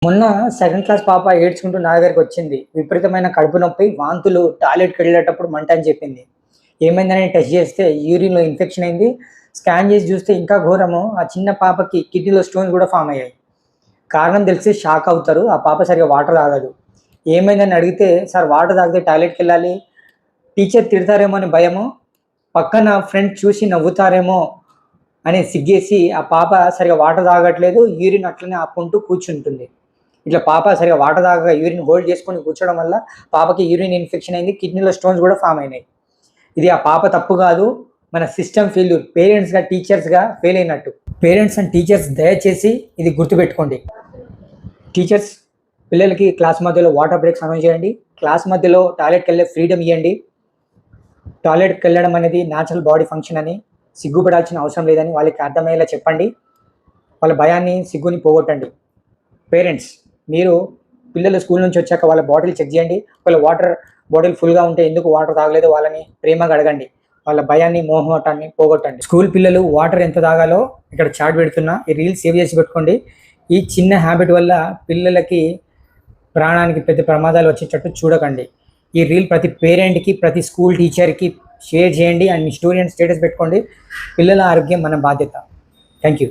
మొన్న second class పాప ఏడ్చుకుంటూ నా దగ్గరికి వచ్చింది. విపరీతమైన కడుపు నొప్పి, వాంతులు, టాయిలెట్‌కి వెళ్ళేటప్పుడు మంట అని చెప్పింది. ఏమైందని టెస్ట్ చేస్తే యూరిన్‌లో ఇన్ఫెక్షన్ అయింది. స్కాన్ చేసి చూస్తే ఇంకా ఘోరము. ఆ చిన్న పాపకి కిడ్నీలో స్టోన్స్ కూడా ఫార్మ్ అయ్యాయి. కారణం తెలిసి షాక్ అవుతారు. ఆ పాప సరిగ్గా వాటర్ తాగదు. ఏమైందని అడిగితే, "సార్ వాటర్ తాగితే టాయిలెట్‌కెళ్ళాలి. టీచర్ తిడతారేమో అని భయము. పక్కన ఫ్రెండ్స్ చూసి నవ్వుతారేమో అని సిగ్గేసి ఆ పాప సరిగ్గా వాటర్ తాగట్లేదు. యూరిన్ అట్లనే ఆపుకుంటూ కూర్చుంటుంది." ఇట్లా పాప సరిగ్గా వాటర్ తాగక యూరిన్ హోల్డ్ చేసుకొని కూర్చోవడం వల్ల పాపకి యూరిన్ ఇన్ఫెక్షన్ అయింది. కిడ్నీలో స్టోన్స్ కూడా ఫామ్ అయినాయి. ఇది ఆ పాప తప్పు కాదు. మన సిస్టమ్ ఫెయిల్యూర్. పేరెంట్స్‌గా, టీచర్స్‌గా ఫెయిల్ అయినట్టు. పేరెంట్స్ అండ్ టీచర్స్ దయచేసి ఇది గుర్తుపెట్టుకోండి. టీచర్స్ పిల్లలకి క్లాస్ మధ్యలో వాటర్ బ్రేక్స్ అనౌన్స్ చేయండి. క్లాస్ మధ్యలో టాయిలెట్‌కెళ్ళే ఫ్రీడమ్ ఇయ్యండి. టాయిలెట్‌కెళ్ళడం అనేది న్యాచురల్ బాడీ ఫంక్షన్ అని, సిగ్గుపడాల్సిన అవసరం లేదని వాళ్ళకి అర్థమయ్యేలా చెప్పండి. వాళ్ళ భయాన్ని, సిగ్గుని పోగొట్టండి. పేరెంట్స్ మీరు పిల్లలు స్కూల్ నుంచి వచ్చాక వాళ్ళ బాటిల్ చెక్ చేయండి. ఒకవేళ వాటర్ బాటిల్ ఫుల్‌గా ఉంటే ఎందుకు వాటర్ తాగలేదో వాళ్ళని ప్రేమగా అడగండి. వాళ్ళ భయాన్ని, మొహమాటాన్ని పోగొట్టండి. స్కూల్ పిల్లలు వాటర్ ఎంత తాగాలో ఇక్కడ చార్ట్ పెడుతున్నా. ఈ రీల్ సేవ్ చేసి పెట్టుకోండి. ఈ చిన్న హ్యాబిట్ వల్ల పిల్లలకి ప్రాణానికి పెద్ద ప్రమాదాలు వచ్చేటట్టు చూడకండి. ఈ రీల్ ప్రతి పేరెంట్‌కి, ప్రతి స్కూల్ టీచర్‌కి షేర్ చేయండి and me story and status పెట్టుకోండి. పిల్లల ఆరోగ్యం మన బాధ్యత. Thank you.